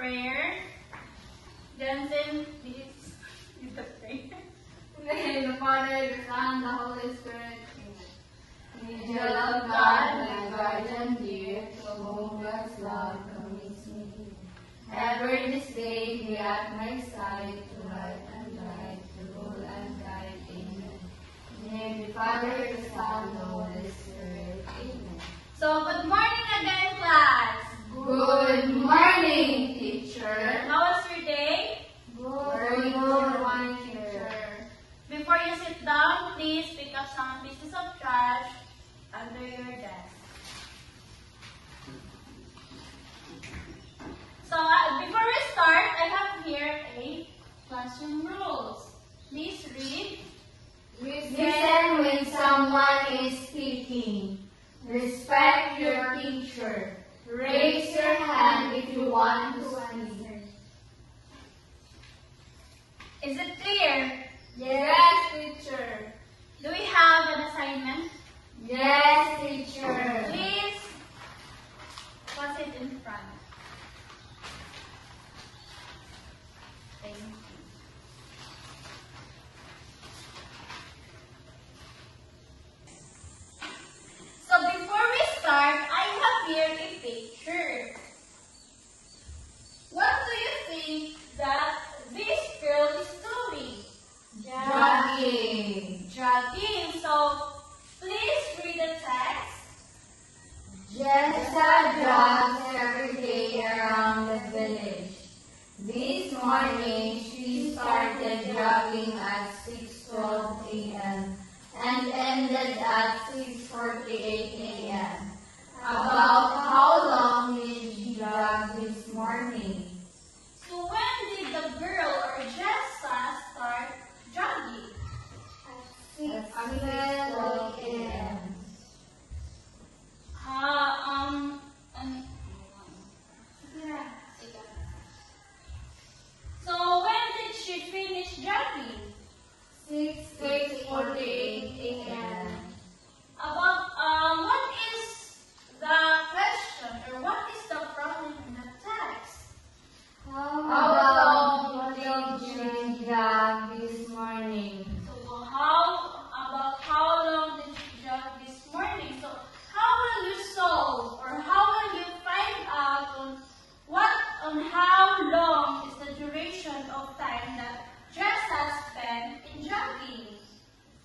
prayer. Johnson, please lead the prayer. In the name of the Father, the Son, and the Holy Spirit. Amen. May the love of God, my guardian dear, to whom God's love commits me. Ever this day be at my side, to right and right, to rule and guide. Amen. In the name of the Father, the Son, and the Holy Spirit. Amen. So, good morning again, class. Good morning, teacher. How was your day? Very good morning, teacher. Before you sit down, please pick up some pieces of trash under your desk. So, before we start, I have here a classroom rules. Please read. Listen when someone is speaking. Respect your teacher. Raise your hand if you want to answer. Is it clear? Yes, teacher. Do we have an assignment? Yes, teacher. Please pass it in front. Thank you. So before we start, I have here a picture. What do you think that this girl is doing? Jogging. Jogging. So please read the text. Jessa jogs every day around the village. This morning, she started jogging at 6:12 a.m. and ended at 6:48 a.m. About how long did she jog this morning? So when did the girl or Jessa start jogging? At 6:12 a.m. Yeah. So when did she finish jogging? 6:48 a.m. About what is the question or what is the problem in the text? How long did she jog this morning? So how long did she jog this morning? So how will you solve or how will you find out on how long is the duration of time that Jessa spent in jogging?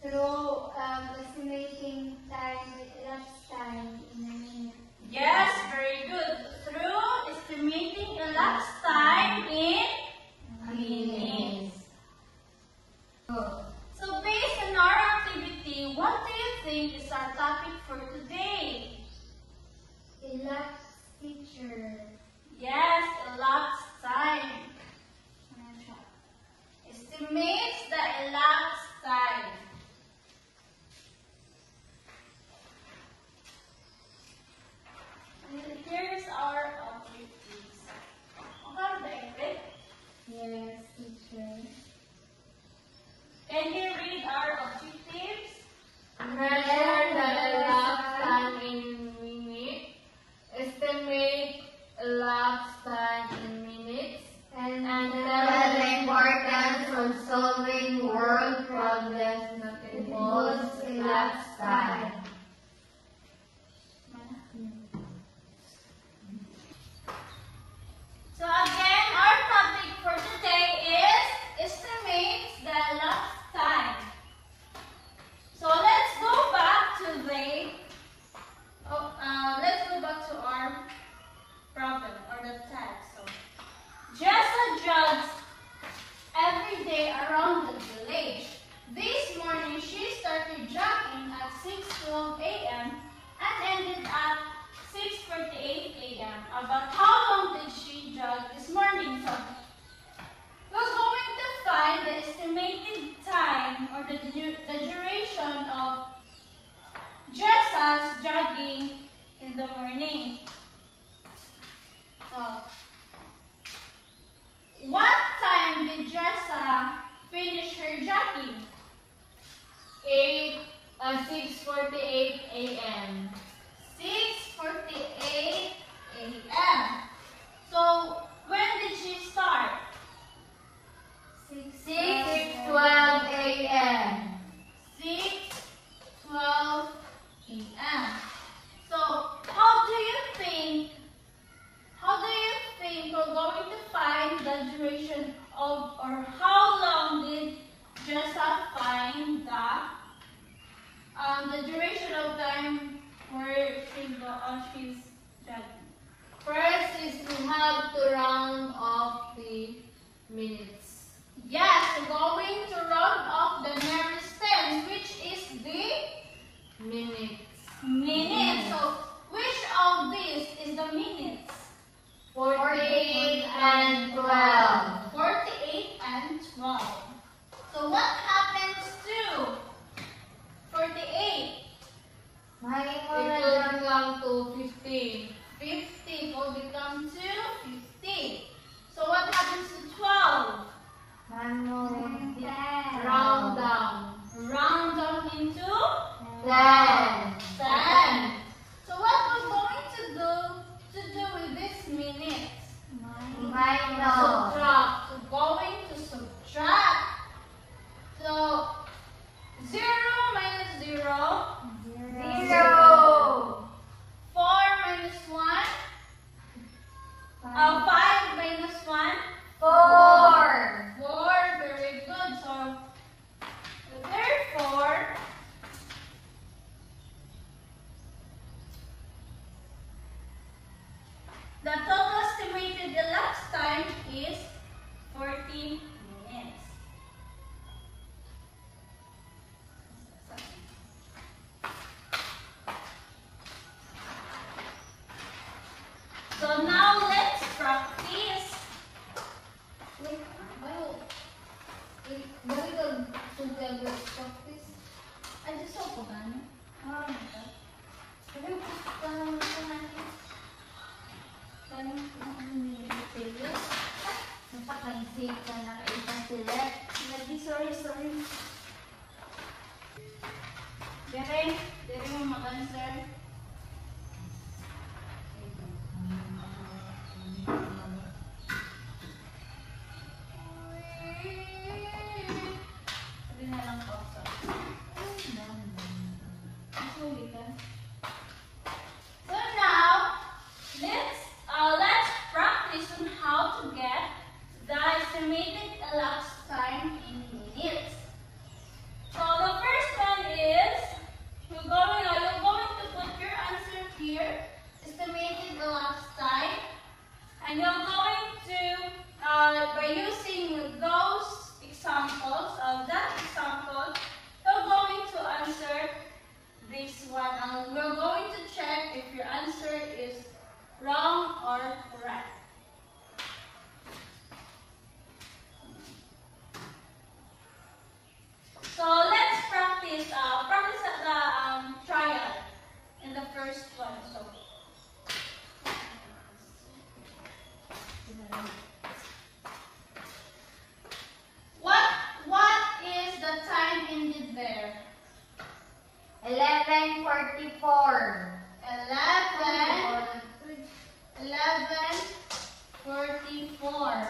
Through estimating time with elapsed time in a minute. Yes, very good. Through estimating elapsed time in minutes. So based on our activity, what do you think is our topic for today? Elapsed teacher. Yes, elapsed time. Estimates the elapsed time. And here's our objectives. Okay, Yes, teacher. can you read our objectives? Measure the elapsed time in minutes. Estimate elapsed time in minutes. And tell the importance of solving world problems that involves elapsed time. So again, our topic for today is estimates the elapsed time. So let's go back to our problem or the text. So Jessa jogs every day around the village. This morning she started jogging at 6:12 a.m. and ended at 6:48 a.m. About how long did she jog this morning? So we're going to find the estimated time or the duration of Jessa's jogging in the morning. So, what time did Jessa finish her jogging? 6:48 a.m. 6:48 a.m. So, when did start? 6:12 a.m. 6:12 p.m. So, how do you think we're going to find the duration of, or how long did Jessa find the duration of time where she's judging? First is we have to round off the minutes. Yes, we're going to round off the nearest tens, which is the Minutes. minutes. So, which of these is the minutes? 48 and 12. 48 and 12. So, what happens to 48? It will become to 15. 50 will become to 50. So, what happens to 12? Round down. Round down into 10. 10. So, what we're going to do with this minutes? Minus. Subtract. So, going to subtract. So, 0 minus 0. 0. 4 minus 1. 5 minus 1. 4. 4. Very good. So, therefore, the total estimated elapsed time is 40 minutes. So now let's practice. Balik ka together practice. Ay, just so ba? Ano ba? Sabi ko, paano natin? Napaka-isip ka na kaitang sila. Sorry. Dere mo mag-answer. Sabi na lang po. So now, let's practice on how to get the estimated elapsed time in minutes. So the first one is you're going to put your answer here, estimated elapsed time, and you're going to by using those examples of that example, you're going to answer this one, and we're going to check if your answer is wrong or correct. So let's practice the trial in the first one. So what is the time ended there? 11:44. 11:44.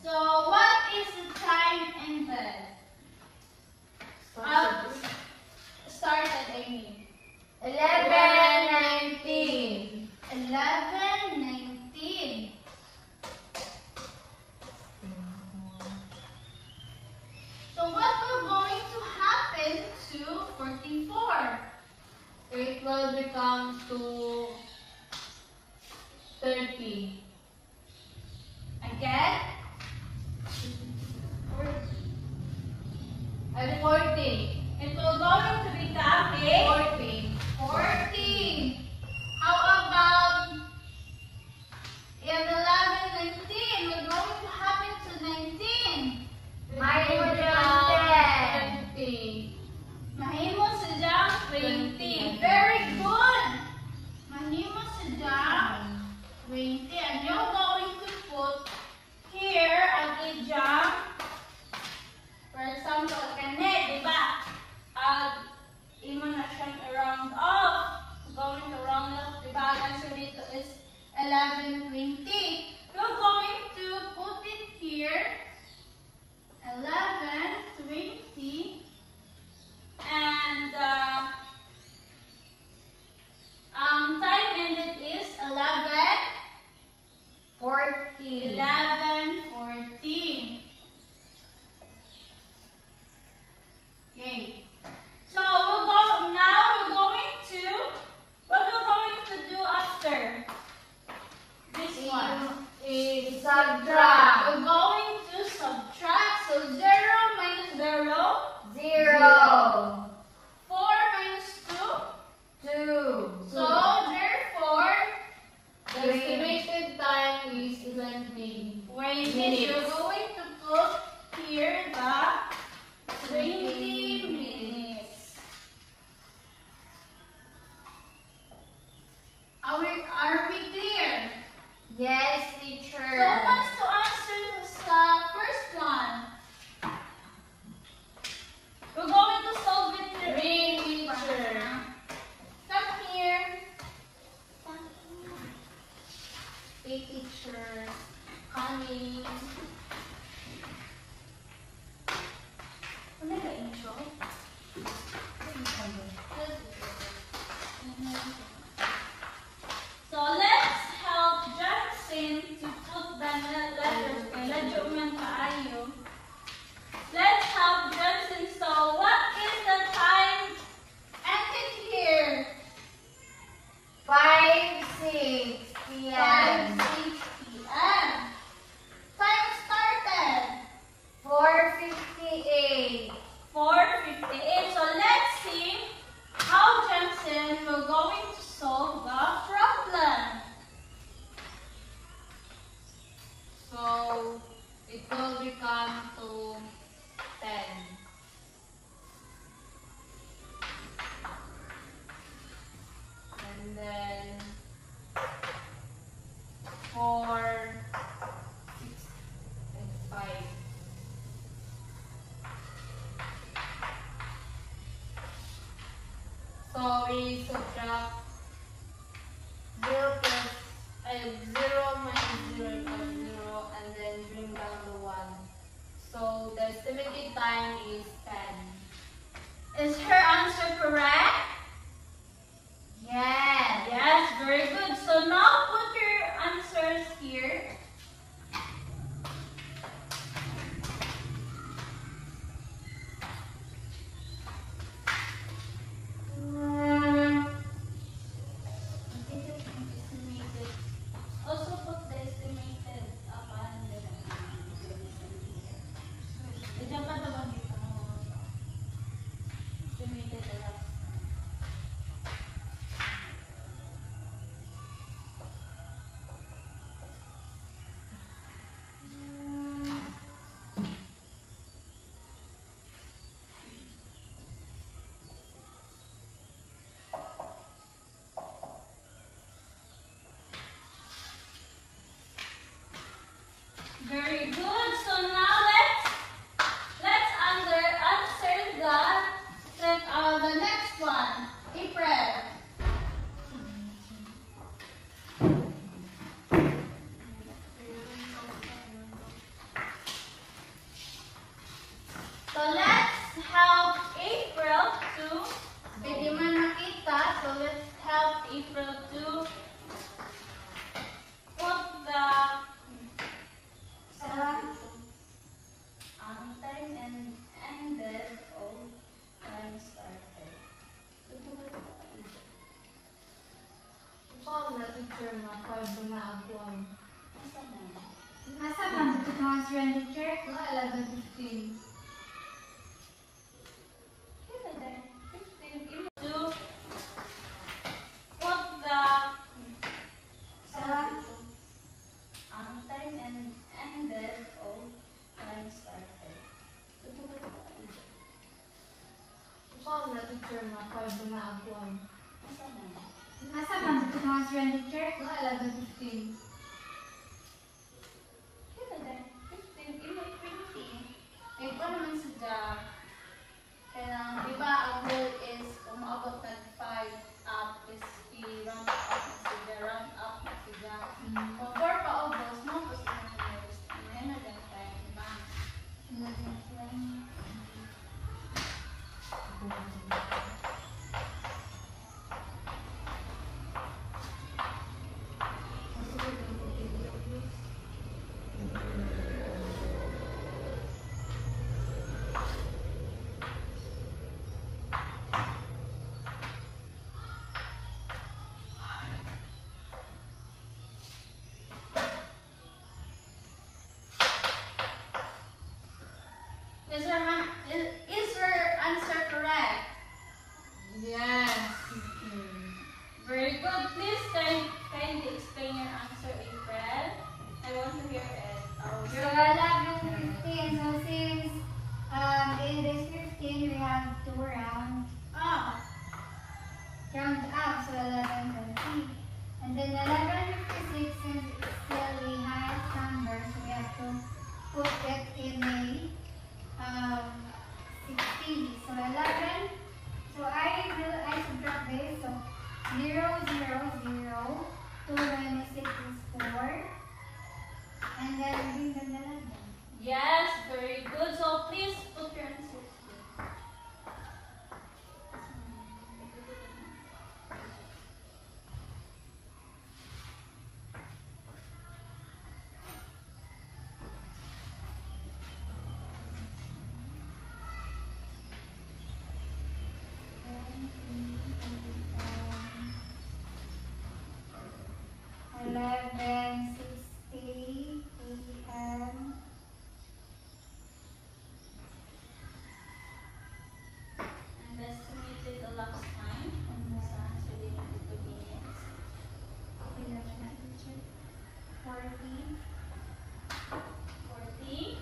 So what is the time ended? Started, I mean. 11:19. 11:19. So what will going to happen to 44? It will become to 30. Again? At 40. It will going to become a 40. 40. How about in 11:19? What's going to happen to 19? Minus 10. Mahimos sadyang 20. Very good. Mahimos sadyang 20. And you're going to put here ang ijang, for example, kane, di ba? So 0 minus 0. 0. 4 minus 2. 2. So therefore, The estimated time is 20. wait, Minutes. you're going to put here the 20 minutes. Are we clear? Yes, So teacher. who wants to answer the first one? We're going to solve it here. Me, teacher. Come here. Hey, teacher. Coming. Ano yung intro? So let's help Jackson to put the letters. Medyo tayo. Let's help Jackson. So what is the time ended here? 5, 6 p.m. 5:06 p.m. Time started. 4:58. 4:58. So let's see how Jackson will going to solve the problem. So, it will become to 10. And then 4, 6, and 5. So we subtract 0 plus 0 minus 0 equals 0 and then bring down the 1. So the estimated time is 10. Is her answer correct? Yes. Yes, very good. So now put your answers here. Also put the estimated upon the Diyan ka naman dito. Estimated lang. Very good. So now let's answer the next one. April. So let's help April to pwede man makita. So let's help April to put the time and ended or time started. Paano na teacher na 5 na ako ang Nasa ba ito ang answer and teacher? 11:15. To put the time and ended or time started. Paano na teacher na 5 na ako ang Nasa ba ito ang answer and teacher? 11:15. Ito naman sa job. Kaya, di ba, ang goal is umabot ng 5 up is i-round up na siya, round up na siya. Kung 4 pa ubos, mo ubos na siya next. Ngayon na din tayo, di ba? Is her answer correct? Yes. Very good. Please kindly explain your answer, April. I want to hear it. So I love yung 15. So since in this 15 we have 2 rounds. Round up, so 11, 20. And then 1156, since it's still the highest number, so we have to put it in a 60. So 11. So I subtract this. So 0, 0, 0. 2 minus 6 is 4. And then bring the 11. Yes, very good. So please put your answers here. Eleven 60 a.m. And estimated elapsed time. And this answer they need to be minutes. 40. 40.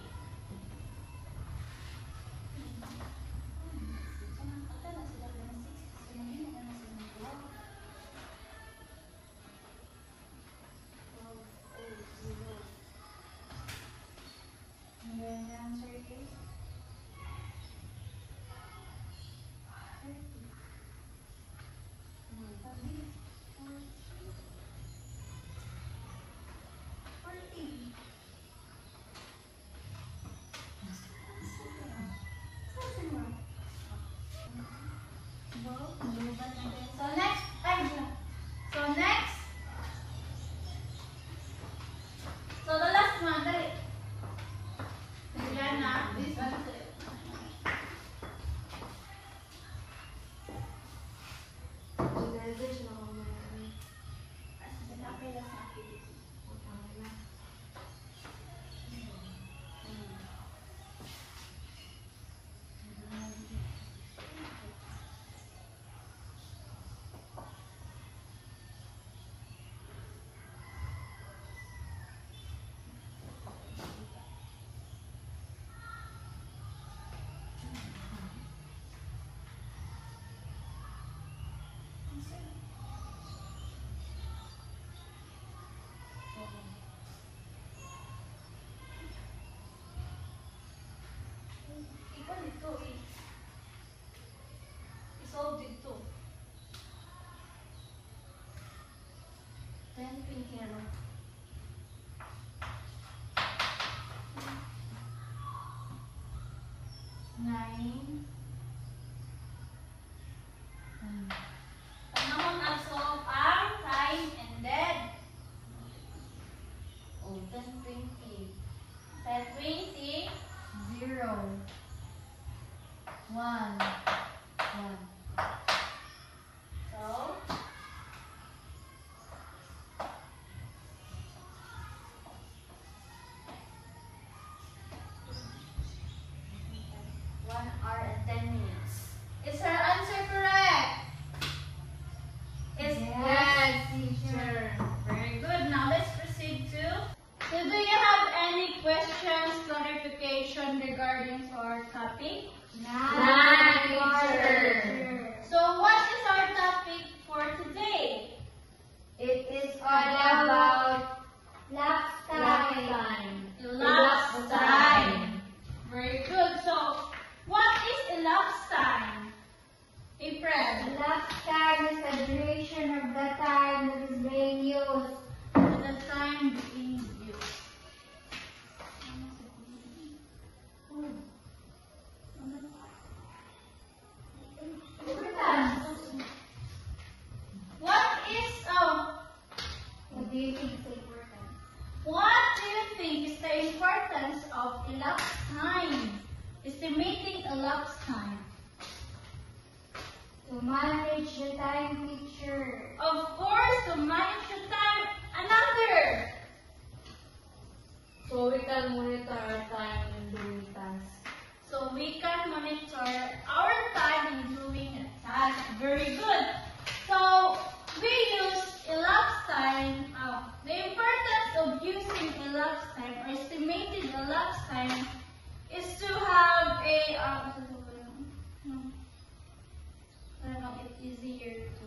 And then the answer is 40. So next, so next. So the last one, dali. Juliana, this one. Ikaw dito eh. Isolve dito. 10 pinhero. Nine. Panahon absorb ang time and dead. Oh, 10:20. 10:20. 0. 1. 1. So, one hour and 10 minutes. Is her answer correct? Yes, teacher. Very good. Now let's proceed to. So do you have any questions, clarification regarding to our topic? Nine, teacher. So what is our topic for today? It is all about lapse time. Elapsed time. Very good. So what is elapsed time? April. Lapse time is the duration of the time that is being used. The time being used. What is What do you think is important? what do you think is the importance of elapsed time? Estimating elapsed time. To manage the time, teacher. Of course, to manage the time, another. So we can monitor our time and doing tasks. So so we can monitor our time in doing a task. Very good. So we use elapsed time. The importance of using elapsed time or estimated elapsed time is to have a it's easier to.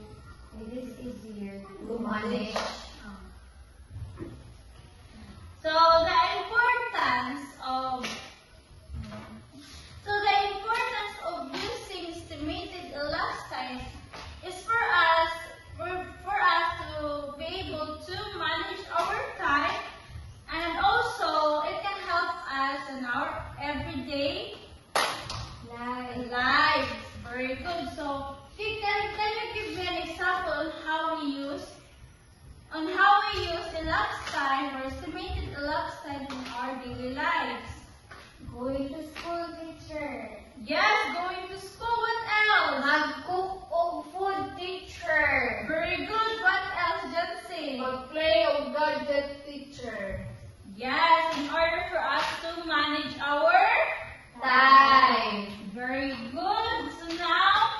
It is easier To manage. So the importance of using estimated elapsed time is for us to be able to manage our time, and also it can help us in our everyday lives. Very good. So can you give me an example on how we use elapsed time or estimated elapsed time in our daily lives? Going to school, teacher. Yes, going to school. What else? Mag-cook of food, teacher. Very good. What else? Just say. Mag-play of gadget, teacher. Yes, in order for us to manage our Time. very good. So now,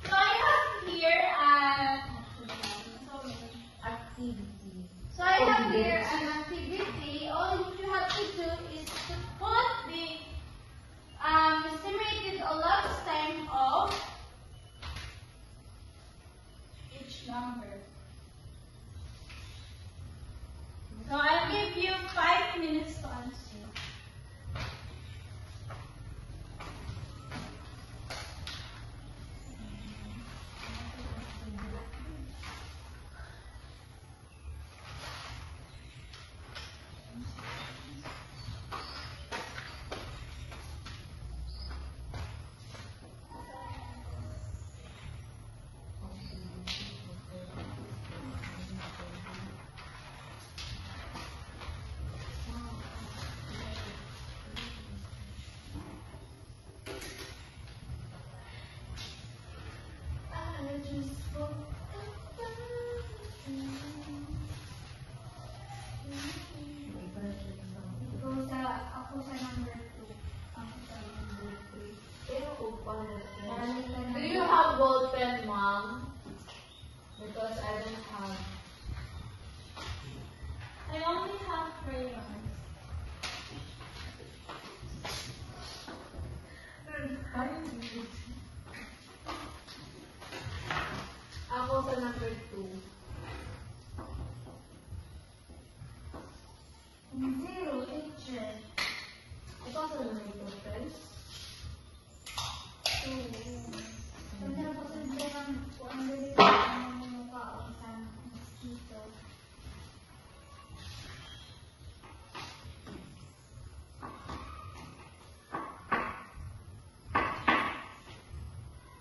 so I have here Activity. So I have here an activity. All you have to do is to put the estimated elapsed time of each number. So I'll give you 5 minutes to answer. Ako sa number 2. Ako sa number 3. Do you have ball pen, Mom? Because I don't have. I only have crayons. Ako sa number 2. 0, teacher. Ito sa number 2, friends. 2. Kung napasunod lang kung ano dito ang mukha o sa mosquito.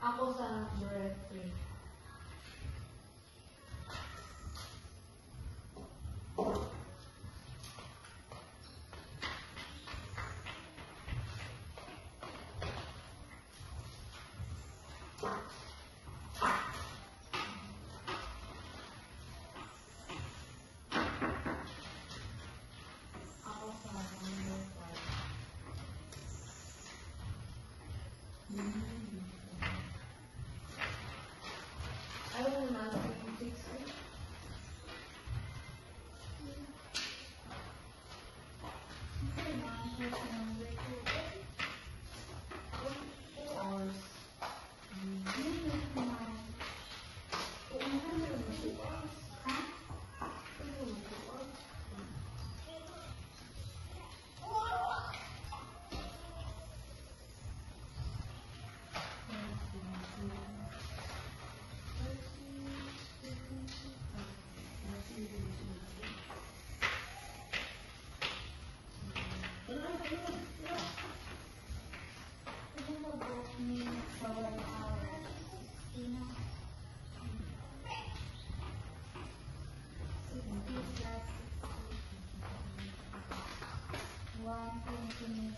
Ako sa number 3. 120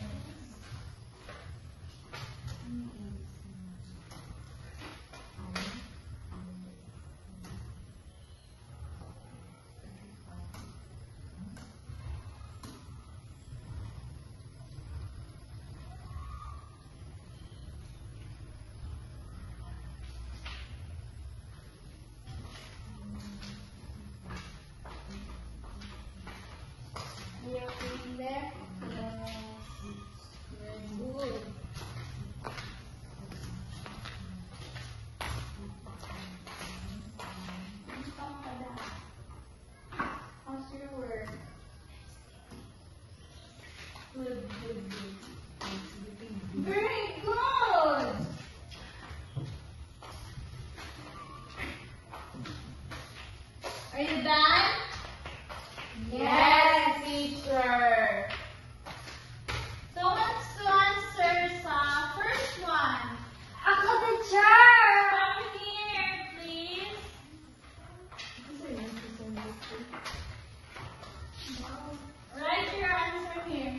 You're feeling there? Yes. Very good. How's your work? Good. Very good! Are you done? Yes, teacher. So what's to answer sa first one? Ako, teacher! Come here, please. Write your answer here.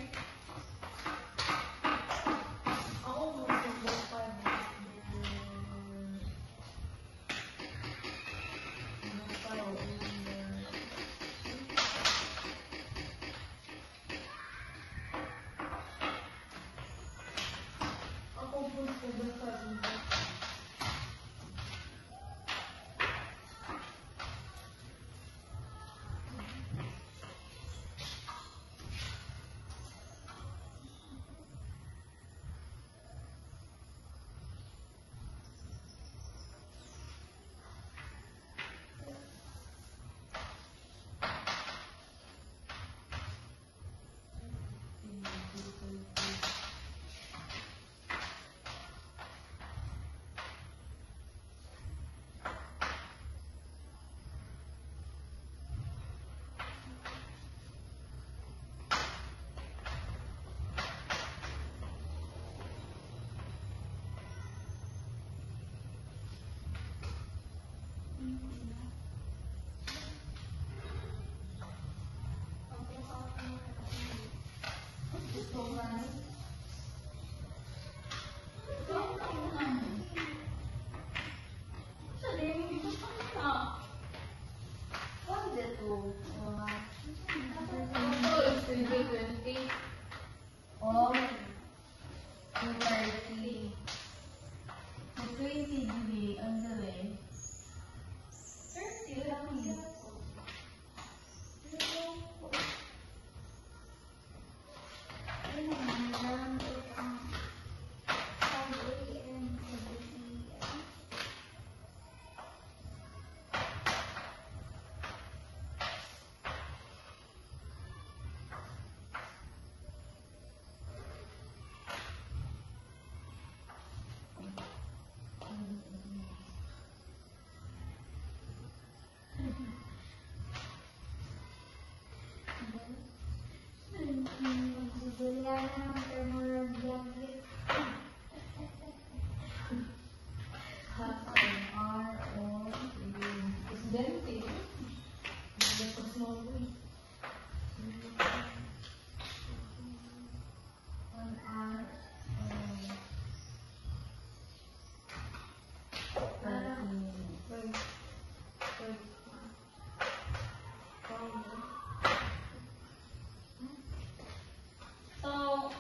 So,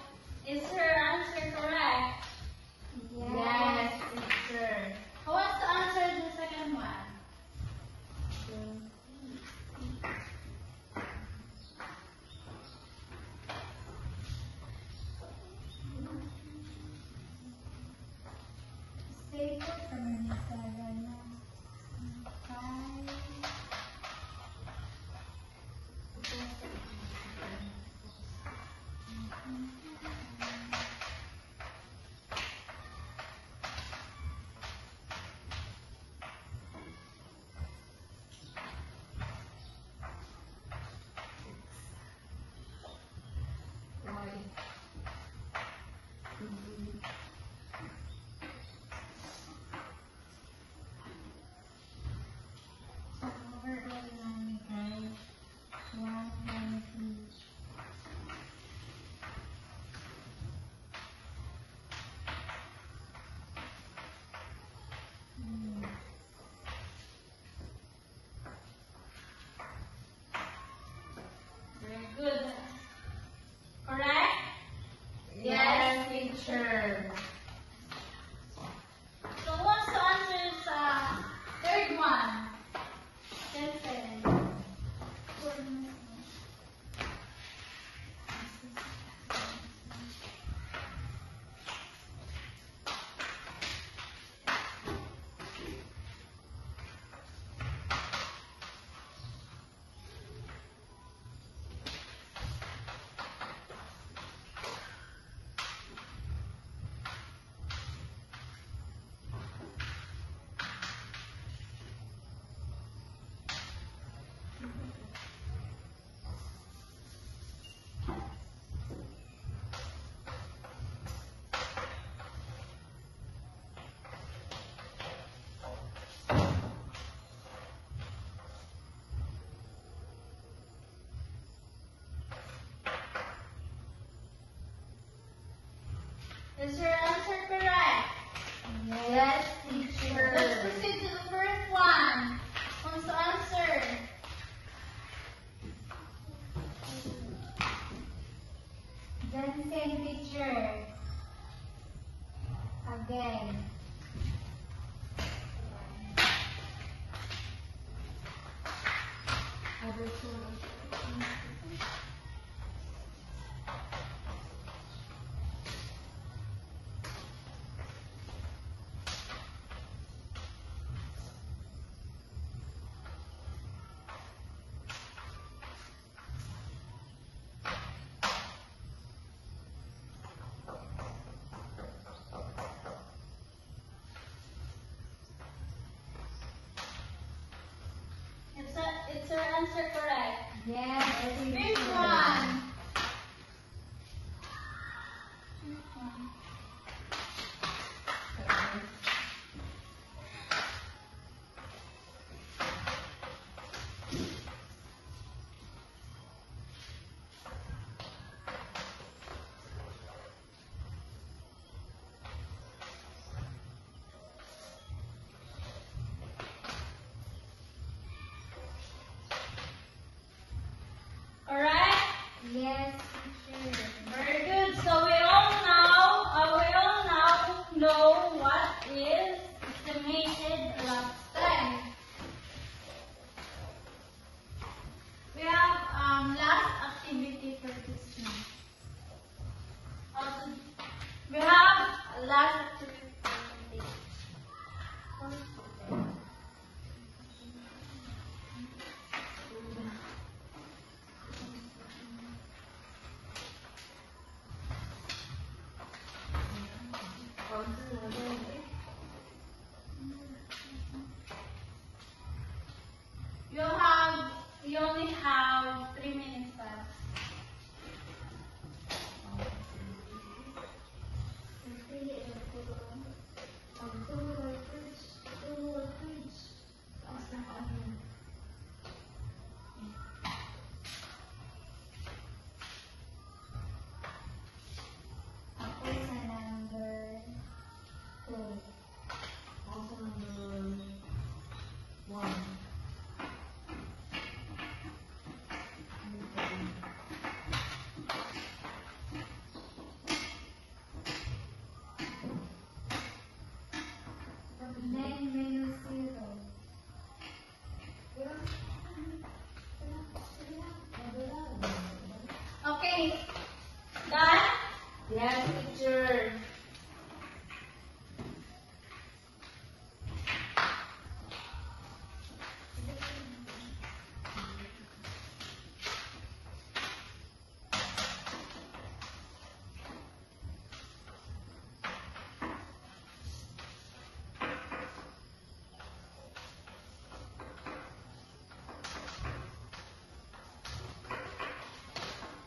is her answer correct? Yes, teacher. What's the answer to the second one? Stay put for a minute, 7, 5. Yes, teacher. Let's proceed to the first one. Wants to answer. Johnson, teacher. Again. Is her answer correct? Yes, Fifth teacher. one. Correct? Yes, teacher. Very good. So we all now know what is estimated lifetime. We have last activity for this month. We have last activity for this. You only have 3 minutes left. Ako sa number 2. Nine minus 0. Okay. Done? Yes, teacher.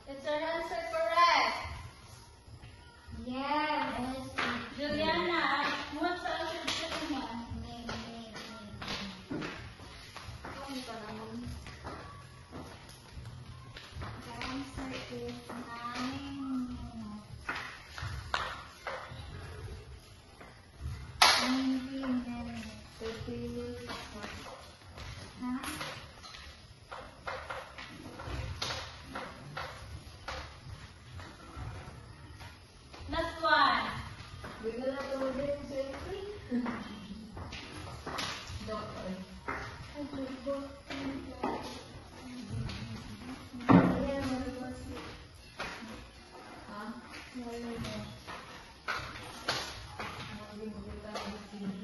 Is her answer correct? Yes. Juliana, what's the answer to Juliana? The answer is 9 minutes. 20 minutes. Huh? Last one. Bigla na tumagay yung selfie. Doctor. Ha? Magigita ng TV.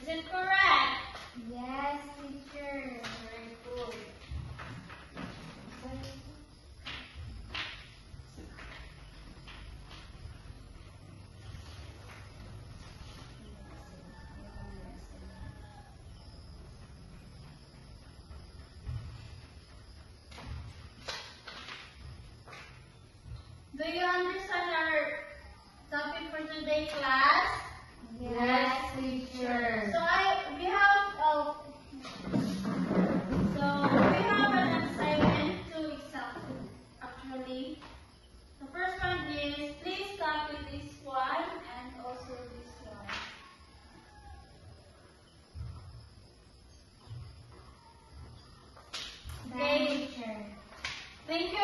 Is it correct? Yes, teacher. Very good. Do you understand our topic for today, class? Yes, teacher. So we have an assignment, 2 examples actually. The first one is please copy this one and also this one. Okay, teacher. Thank you